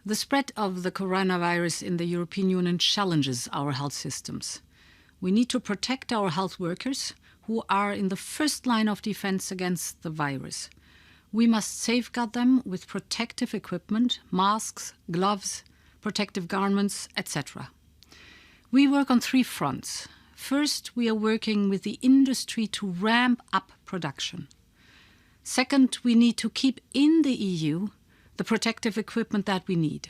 The spread of the coronavirus in the European Union challenges our health systems. We need to protect our health workers who are in the first line of defense against the virus. We must safeguard them with protective equipment, masks, gloves, protective garments, etc. We work on 3 fronts. First, we are working with the industry to ramp up production. Second, we need to keep in the EU the protective equipment that we need.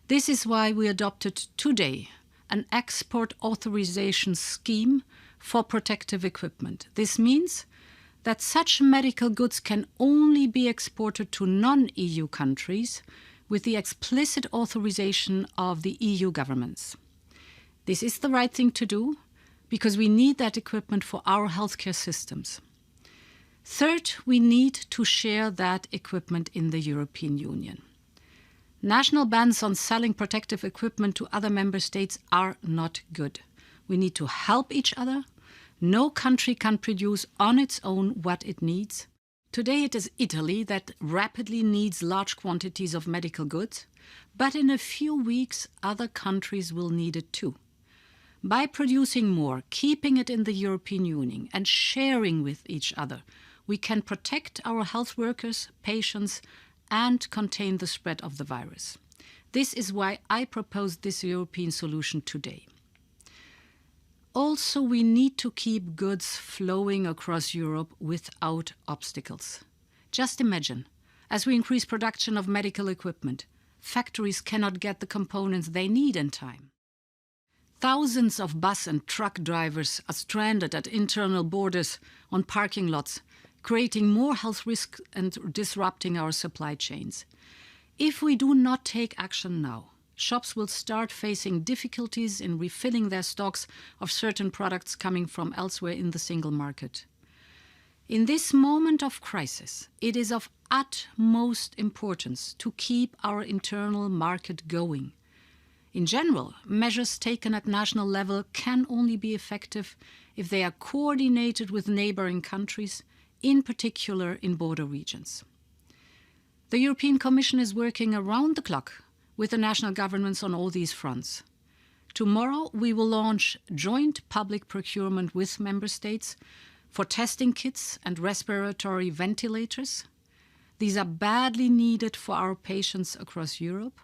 This is why we adopted today an export authorization scheme for protective equipment. This means that such medical goods can only be exported to non-EU countries with the explicit authorization of the EU governments. This is the right thing to do because we need that equipment for our healthcare systems. Third, we need to share that equipment in the European Union. National bans on selling protective equipment to other member states are not good. We need to help each other. No country can produce on its own what it needs. Today it is Italy that rapidly needs large quantities of medical goods, but in a few weeks other countries will need it too. By producing more, keeping it in the European Union and sharing with each other, we can protect our health workers, patients, and contain the spread of the virus. This is why I proposed this European solution today. Also, we need to keep goods flowing across Europe without obstacles. Just imagine, as we increase production of medical equipment, factories cannot get the components they need in time. Thousands of bus and truck drivers are stranded at internal borders on parking lots, creating more health risks and disrupting our supply chains. If we do not take action now, shops will start facing difficulties in refilling their stocks of certain products coming from elsewhere in the single market. In this moment of crisis, it is of utmost importance to keep our internal market going. In general, measures taken at national level can only be effective if they are coordinated with neighbouring countries, in particular in border regions. The European Commission is working around the clock with the national governments on all these fronts. Tomorrow we will launch joint public procurement with member states for testing kits and respiratory ventilators. These are badly needed for our patients across Europe.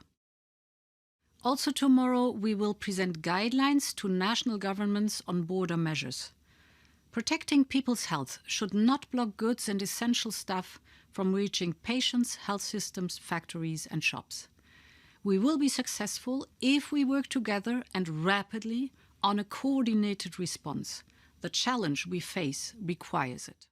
Also tomorrow we will present guidelines to national governments on border measures. Protecting people's health should not block goods and essential stuff from reaching patients, health systems, factories and shops. We will be successful if we work together and rapidly on a coordinated response. The challenge we face requires it.